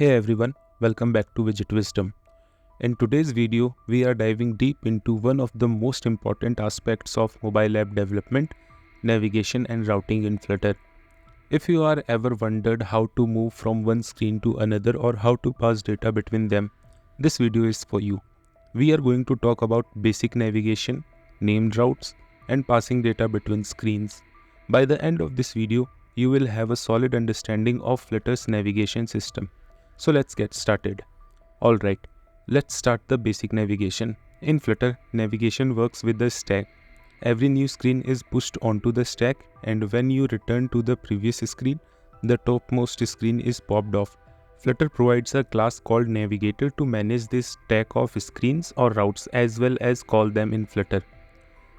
Hey everyone, welcome back to Widget Wisdom. In today's video, we are diving deep into one of the most important aspects of mobile app development, navigation and routing in Flutter. If you are ever wondered how to move from one screen to another or how to pass data between them, this video is for you. We are going to talk about basic navigation, named routes, and passing data between screens. By the end of this video, you will have a solid understanding of Flutter's navigation system. So let's get started. Alright, let's start the basic navigation. In Flutter, navigation works with the stack. Every new screen is pushed onto the stack, and when you return to the previous screen, the topmost screen is popped off. Flutter provides a class called Navigator to manage this stack of screens or routes as well as call them in Flutter.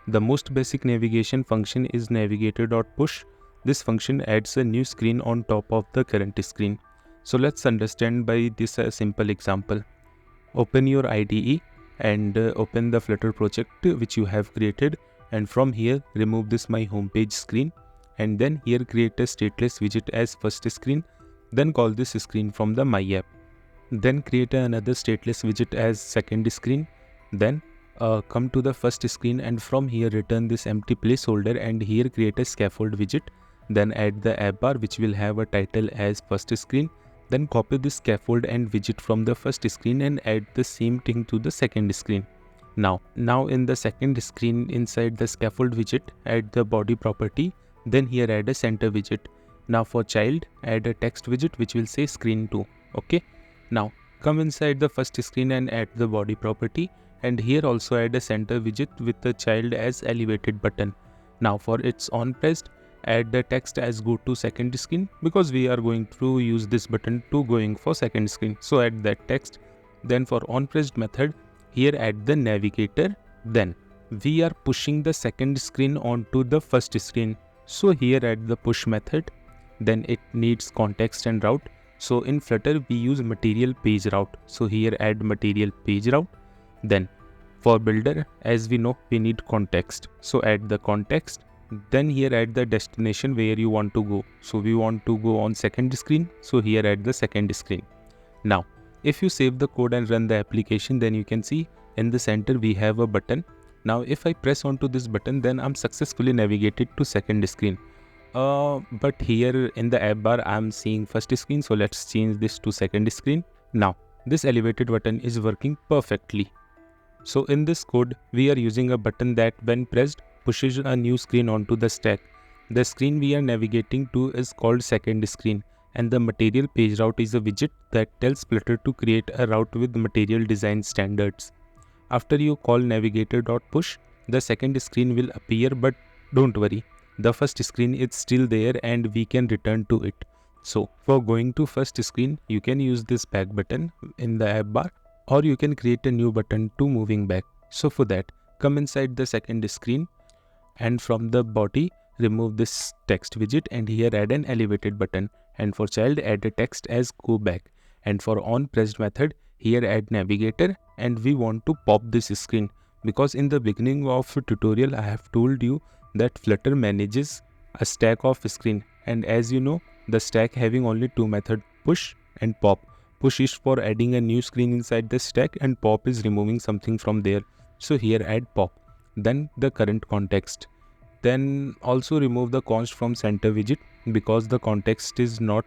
The most basic navigation function is navigator.push. This function adds a new screen on top of the current screen. So let's understand by this a simple example. Open your IDE and open the Flutter project which you have created, and from here remove this my homepage screen, and then here create a stateless widget as first screen, then call this screen from the my app. Then create another stateless widget as second screen, then come to the first screen and from here return this empty placeholder and here create a scaffold widget, then add the app bar which will have a title as first screen. Then copy this scaffold and widget from the first screen and add the same thing to the second screen. Now in the second screen inside the scaffold widget, add the body property, then here add a center widget. Now for child, add a text widget which will say screen 2. Okay. Now come inside the first screen and add the body property, and here also add a center widget with the child as elevated button. Now for its on pressed, add the text as go to second screen because we are going to use this button to going for second screen. So add that text. Then for on pressed method, here add the navigator. Then we are pushing the second screen onto the first screen. So here add the push method. Then it needs context and route. So in Flutter we use material page route. So here add material page route. Then for builder, as we know, we need context. So add the context. Then here add the destination where you want to go. So we want to go on second screen. So here add the second screen. Now, if you save the code and run the application, then you can see in the center we have a button. Now, if I press onto this button, then I'm successfully navigated to second screen. But here in the app bar, I'm seeing first screen. So let's change this to second screen. Now, this elevated button is working perfectly. So in this code, we are using a button that when pressed, pushes a new screen onto the stack. The screen we are navigating to is called second screen, and the material page route is a widget that tells Flutter to create a route with material design standards. After you call navigator.push, the second screen will appear, but don't worry, the first screen is still there and we can return to it. So for going to first screen, you can use this back button in the app bar, or you can create a new button to moving back. So for that, come inside the second screen, and from the body remove this text widget and here add an elevated button, and for child add a text as go back, and for on pressed method here add navigator, and we want to pop this screen because in the beginning of the tutorial I have told you that Flutter manages a stack of screen, and as you know the stack having only two methods, push and pop. Push is for adding a new screen inside the stack and pop is removing something from there. So here add pop, then the current context. Then also remove the const from center widget because the context is not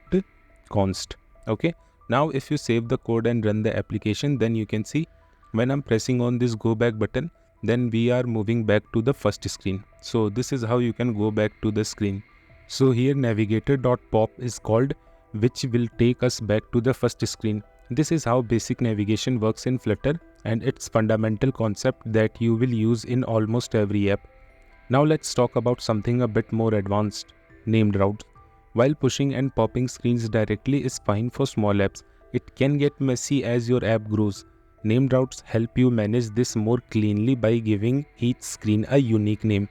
const. Okay. Now if you save the code and run the application, then you can see when I'm pressing on this go back button, then we are moving back to the first screen. So this is how you can go back to the screen. So here navigator.pop is called, which will take us back to the first screen. This is how basic navigation works in Flutter, and its fundamental concept that you will use in almost every app. Now let's talk about something a bit more advanced, named routes. While pushing and popping screens directly is fine for small apps, it can get messy as your app grows. Named routes help you manage this more cleanly by giving each screen a unique name.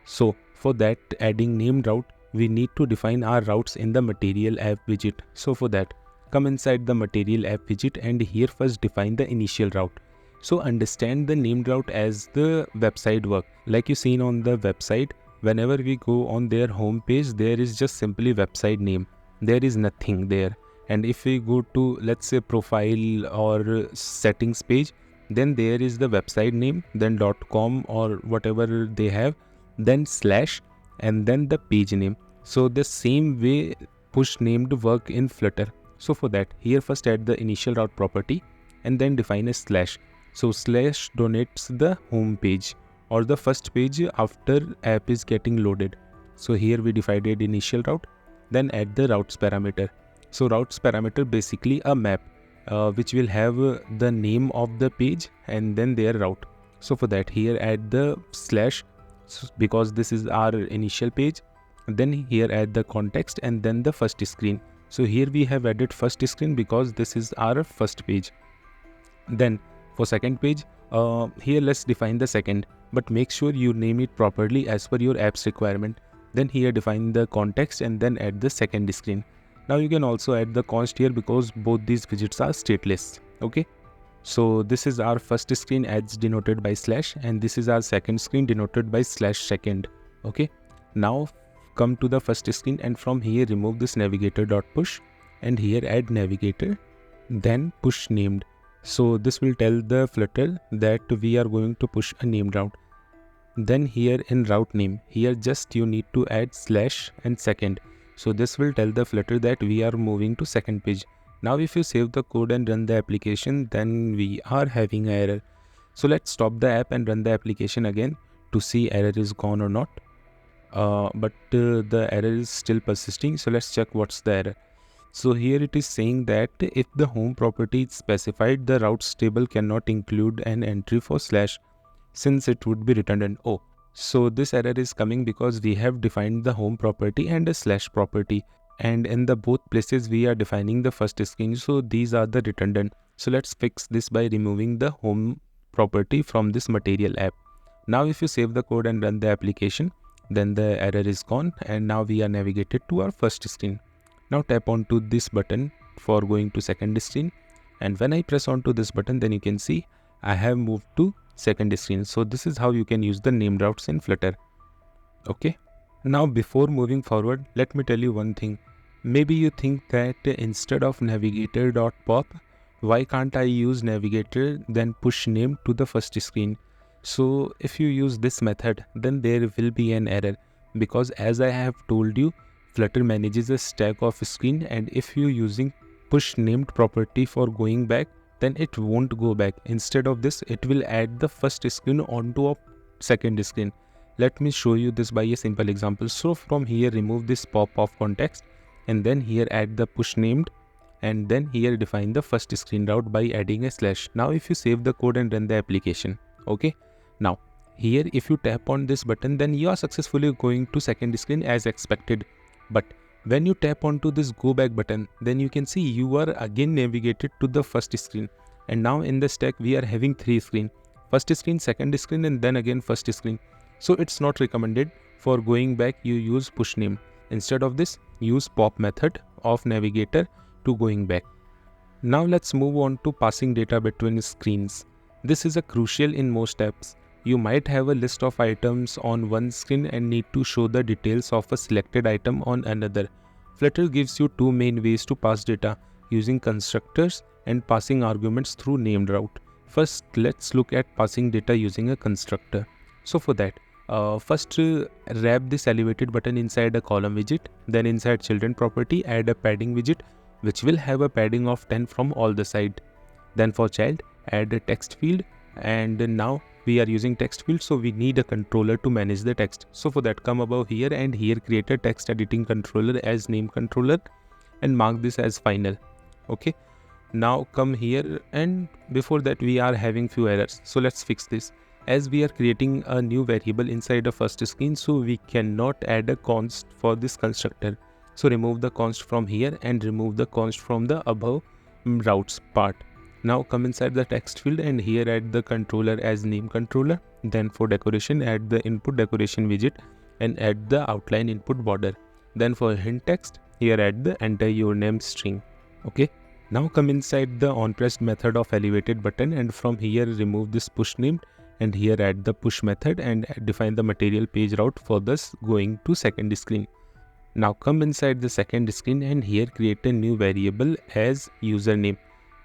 So for that, adding named route, we need to define our routes in the material app widget. So for that, come inside the material app widget and here first define the initial route. So understand the named route as the website work. Like you seen on the website, whenever we go on their home page, there is just simply website name. There is nothing there. And if we go to, let's say, profile or settings page, then there is the website name, then .com or whatever they have, then slash, and then the page name. So the same way push named work in Flutter. So for that, here first add the initial route property and then define a slash. So slash donates the home page or the first page after app is getting loaded. So here we divided initial route, then add the routes parameter. So routes parameter basically a map which will have the name of the page and then their route. So for that, here add the slash because this is our initial page. Then here add the context and then the first screen. So here we have added first screen because this is our first page. Then for second page, here let's define the second, but make sure you name it properly as per your app's requirement. Then here define the context and then add the second screen. Now you can also add the const here because both these widgets are stateless. Okay. So this is our first screen as denoted by slash, and this is our second screen denoted by slash second. Okay. Now come to the first screen and from here remove this navigator.push and here add navigator, then push named. So this will tell the Flutter that we are going to push a named route. Then here in route name, here just you need to add slash and second. So this will tell the Flutter that we are moving to second page. Now if you save the code and run the application, then we are having an error. So let's stop the app and run the application again to see error is gone or not. But the error is still persisting. So let's check what's the error. So here it is saying that if the home property is specified, the routes table cannot include an entry for slash since it would be redundant. Oh, so this error is coming because we have defined the home property and a slash property, and in the both places we are defining the first screen. So these are the redundant. So let's fix this by removing the home property from this material app. Now if you save the code and run the application, then the error is gone and now we are navigated to our first screen. Now tap onto this button for going to second screen, and when I press onto this button, then you can see I have moved to second screen. So this is how you can use the named routes in Flutter. Okay. Now before moving forward, let me tell you one thing. Maybe you think that instead of navigator.pop, why can't I use navigator then push name to the first screen? So if you use this method, then there will be an error because as I have told you, Flutter manages a stack of screen, and if you using push named property for going back, then it won't go back. Instead of this, it will add the first screen onto a second screen. Let me show you this by a simple example. So from here remove this pop of context and then here add the push named and then here define the first screen route by adding a slash. Now if you save the code and run the application. Okay. Now here if you tap on this button, then you are successfully going to second screen as expected. But when you tap onto this go back button, then you can see you are again navigated to the first screen. And now in the stack, we are having three screens. First screen, second screen, and then again first screen. So it's not recommended for going back you use push name. Instead of this, use pop method of navigator to going back. Now let's move on to passing data between screens. This is a crucial in most apps. You might have a list of items on one screen and need to show the details of a selected item on another. Flutter gives you two main ways to pass data, using constructors and passing arguments through named route. First, let's look at passing data using a constructor. So for that, first wrap this elevated button inside a column widget, then inside children property add a padding widget which will have a padding of 10 from all the side. Then for child, add a text field, and now we are using text field, so we need a controller to manage the text. So for that, come above here and here create a text editing controller as name controller and mark this as final. Okay. Now come here, and before that we are having few errors. So let's fix this. As we are creating a new variable inside the first screen, so we cannot add a const for this constructor. So remove the const from here and remove the const from the above routes part. Now come inside the text field and here add the controller as name controller. Then for decoration, add the input decoration widget and add the outline input border. Then for hint text, here add the enter your name string. Okay. Now come inside the onPressed method of elevated button and from here remove this push named and here add the push method and define the material page route for this going to second screen. Now come inside the second screen and here create a new variable as username,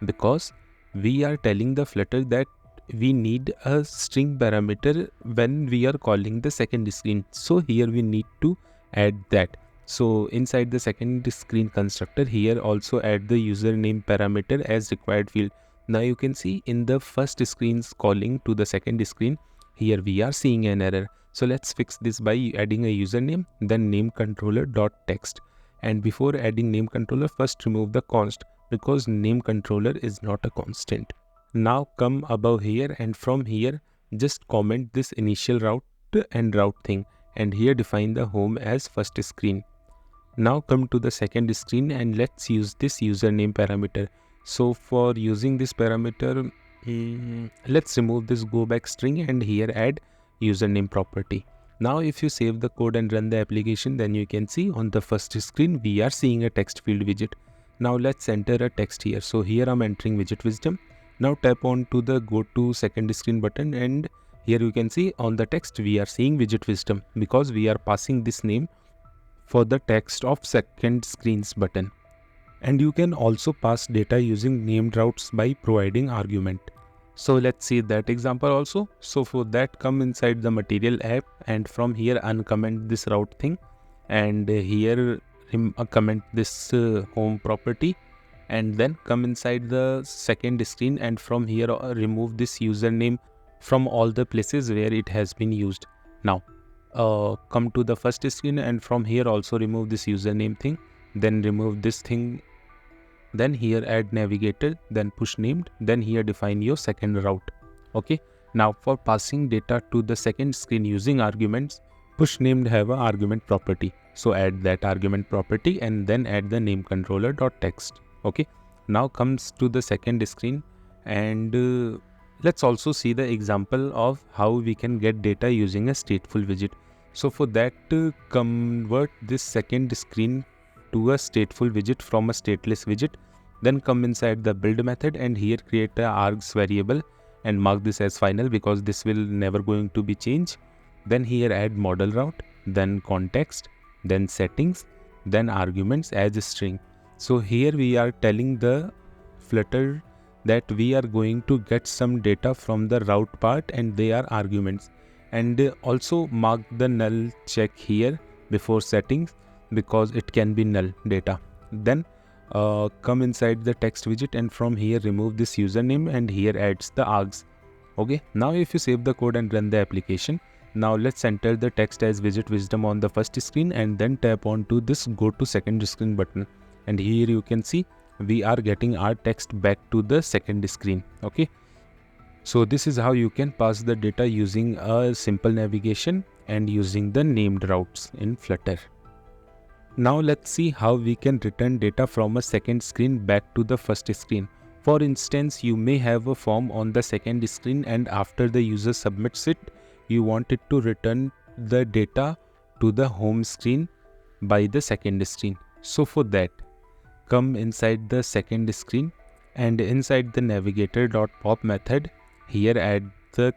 because we are telling the Flutter that we need a string parameter when we are calling the second screen. So here we need to add that. So inside the second screen constructor, here also add the username parameter as required field. Now you can see in the first screen's calling to the second screen, here we are seeing an error. So let's fix this by adding a username, then name controller dot text. And before adding name controller, first remove the const, because name controller is not a constant. Now come above here, and from here just comment this initial route and route thing, and here define the home as first screen. Now come to the second screen and let's use this username parameter. So for using this parameter, let's remove this go back string and here add username property. Now if you save the code and run the application, then you can see on the first screen we are seeing a text field widget. Now let's enter a text here. So here I'm entering widget wisdom. Now tap on to the go to second screen button, and here you can see on the text we are seeing widget wisdom because we are passing this name for the text of second screen's button. And you can also pass data using NamedRoutes by providing argument. So let's see that example also. So for that, come inside the material app and from here uncomment this route thing, and here comment this home property, and then come inside the second screen and from here remove this username from all the places where it has been used. Now come to the first screen and from here also remove this username thing, then remove this thing, then here add navigator, then push named, then here define your second route. Okay, now for passing data to the second screen using arguments, push named have a argument property, so add that argument property and then add the name controller dot text. Okay, now comes to the second screen, and let's also see the example of how we can get data using a stateful widget. So for that, convert this second screen to a stateful widget from a stateless widget. Then come inside the build method and here create a args variable and mark this as final because this will never going to be changed. Then here add model route, then context, then settings, then arguments as a string. So here we are telling the Flutter that we are going to get some data from the route part and they are arguments. And also mark the null check here before settings because it can be null data. Then come inside the text widget and from here remove this username and here adds the args. Okay, now if you save the code and run the application, now let's enter the text as widget wisdom on the first screen and then tap on to this go to second screen button, and here you can see we are getting our text back to the second screen. Okay, so this is how you can pass the data using a simple navigation and using the named routes in Flutter. Now let's see how we can return data from a second screen back to the first screen. For instance, you may have a form on the second screen and after the user submits it, you want it to return the data to the home screen by the second screen. So for that, come inside the second screen and inside the navigator.pop method, here add the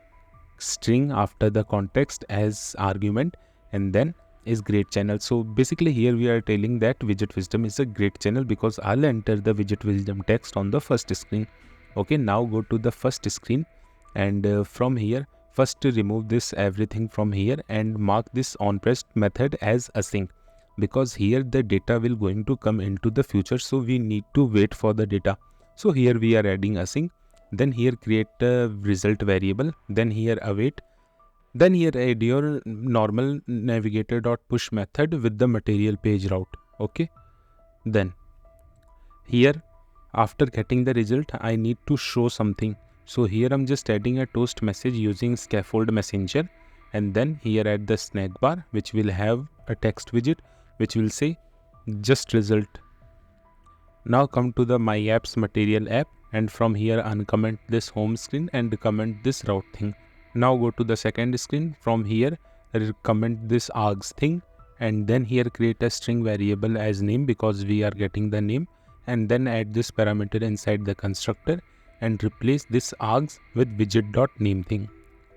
string after the context as argument and then is great channel. So basically here we are telling that widget wisdom is a great channel because I'll enter the widget wisdom text on the first screen. Okay, now go to the first screen and from here first remove this everything from here and mark this onPressed method as async because here the data will going to come into the future, so we need to wait for the data. So here we are adding async, then here create a result variable, then here await, then here add your normal navigator.push method with the material page route. Okay, then here after getting the result I need to show something. So here I'm just adding a toast message using scaffold messenger, and then here add the snack bar which will have a text widget which will say just result. Now come to the my apps material app and from here uncomment this home screen and comment this route thing. Now go to the second screen, from here comment this args thing and then here create a string variable as name because we are getting the name, and then add this parameter inside the constructor and replace this args with widget.name thing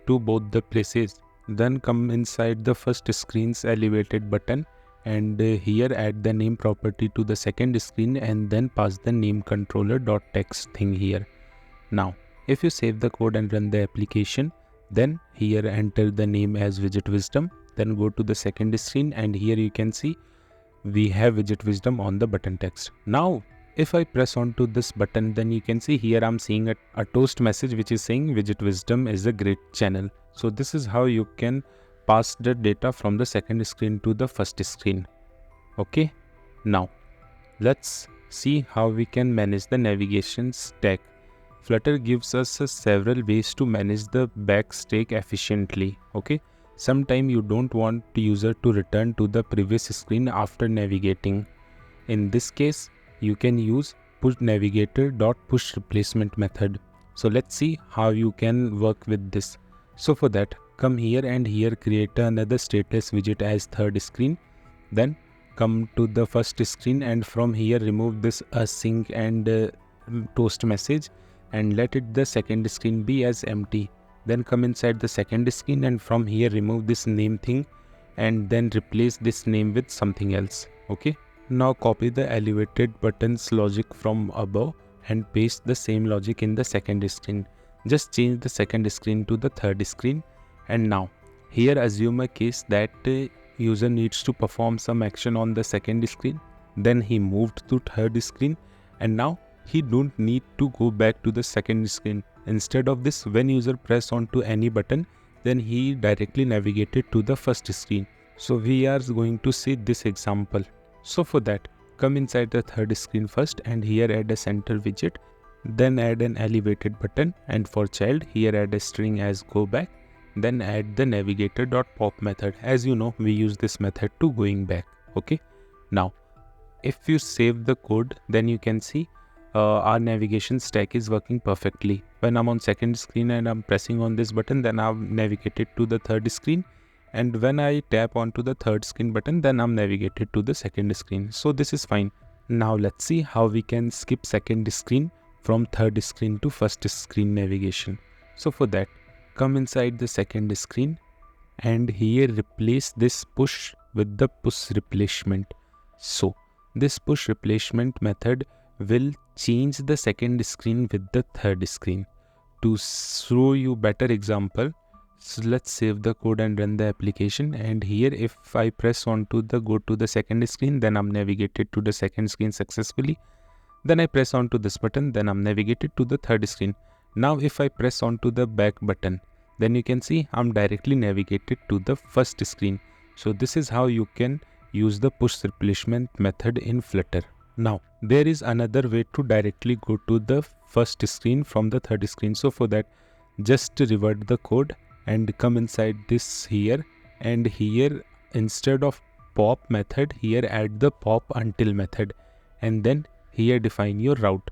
to both the places. Then come inside the first screen's elevated button and here add the name property to the second screen and then pass the name controller.text thing here. Now if you save the code and run the application, then here enter the name as Widget Wisdom, then go to the second screen and here you can see we have Widget Wisdom on the button text. Now if I press onto this button, then you can see here I'm seeing a toast message which is saying Widget Wisdom is a great channel. So this is how you can pass the data from the second screen to the first screen. Okay, now let's see how we can manage the navigation stack. Flutter gives us several ways to manage the back stack efficiently. Okay, sometimes you don't want the user to return to the previous screen after navigating. In this case, you can use push navigator.push replacement method. So let's see how you can work with this. So for that, come here and here create another stateless widget as third screen. Then come to the first screen and from here remove this async and toast message and let it the second screen be as empty. Then come inside the second screen and from here remove this name thing and then replace this name with something else. Okay. Now copy the elevated buttons logic from above and paste the same logic in the second screen. Just change the second screen to the third screen, and now here assume a case that user needs to perform some action on the second screen, then he moved to third screen and now he don't need to go back to the second screen. Instead of this, when user press onto any button, then he directly navigated to the first screen. So we are going to see this example. So for that, come inside the third screen first and here add a center widget, then add an elevated button, and for child here add a string as go back, then add the navigator.pop method. As you know, we use this method to going back. Okay, now if you save the code, then you can see our navigation stack is working perfectly. When I'm on second screen and I'm pressing on this button, then I've navigated to the third screen, and when I tap onto the third screen button, then I'm navigated to the second screen. So this is fine. Now let's see how we can skip second screen from third screen to first screen navigation. So for that, come inside the second screen and here replace this push with the push replacement. So this push replacement method will change the second screen with the third screen. To show you better example, so let's save the code and run the application, and here if I press on to the go to the second screen, then I'm navigated to the second screen successfully. Then I press on to this button, then I'm navigated to the third screen. Now if I press on to the back button, then you can see I'm directly navigated to the first screen. So this is how you can use the push replacement method in Flutter. Now there is another way to directly go to the first screen from the third screen. So for that, just revert the code and come inside this here, and here instead of pop method, here add the pop until method, and then here define your route.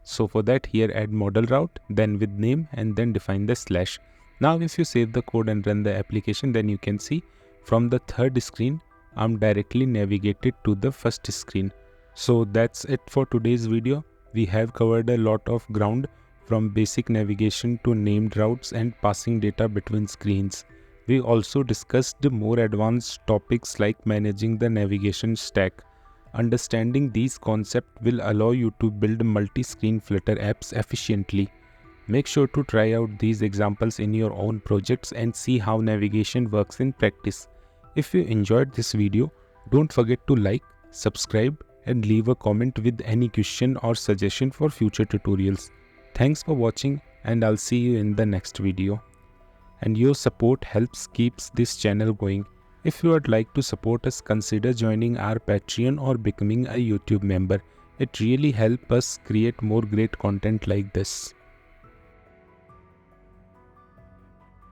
So for that, here add model route, then with name, and then define the slash. Now if you save the code and run the application, then you can see from the third screen I'm directly navigated to the first screen. So that's it for today's video. We have covered a lot of ground, from basic navigation to named routes and passing data between screens. We also discussed the more advanced topics like managing the navigation stack. Understanding these concepts will allow you to build multi-screen Flutter apps efficiently. Make sure to try out these examples in your own projects and see how navigation works in practice. If you enjoyed this video, don't forget to like, subscribe, and leave a comment with any question or suggestion for future tutorials. Thanks for watching, and I'll see you in the next video. And your support helps keeps this channel going. If you would like to support us, consider joining our Patreon or becoming a YouTube member. It really helps us create more great content like this.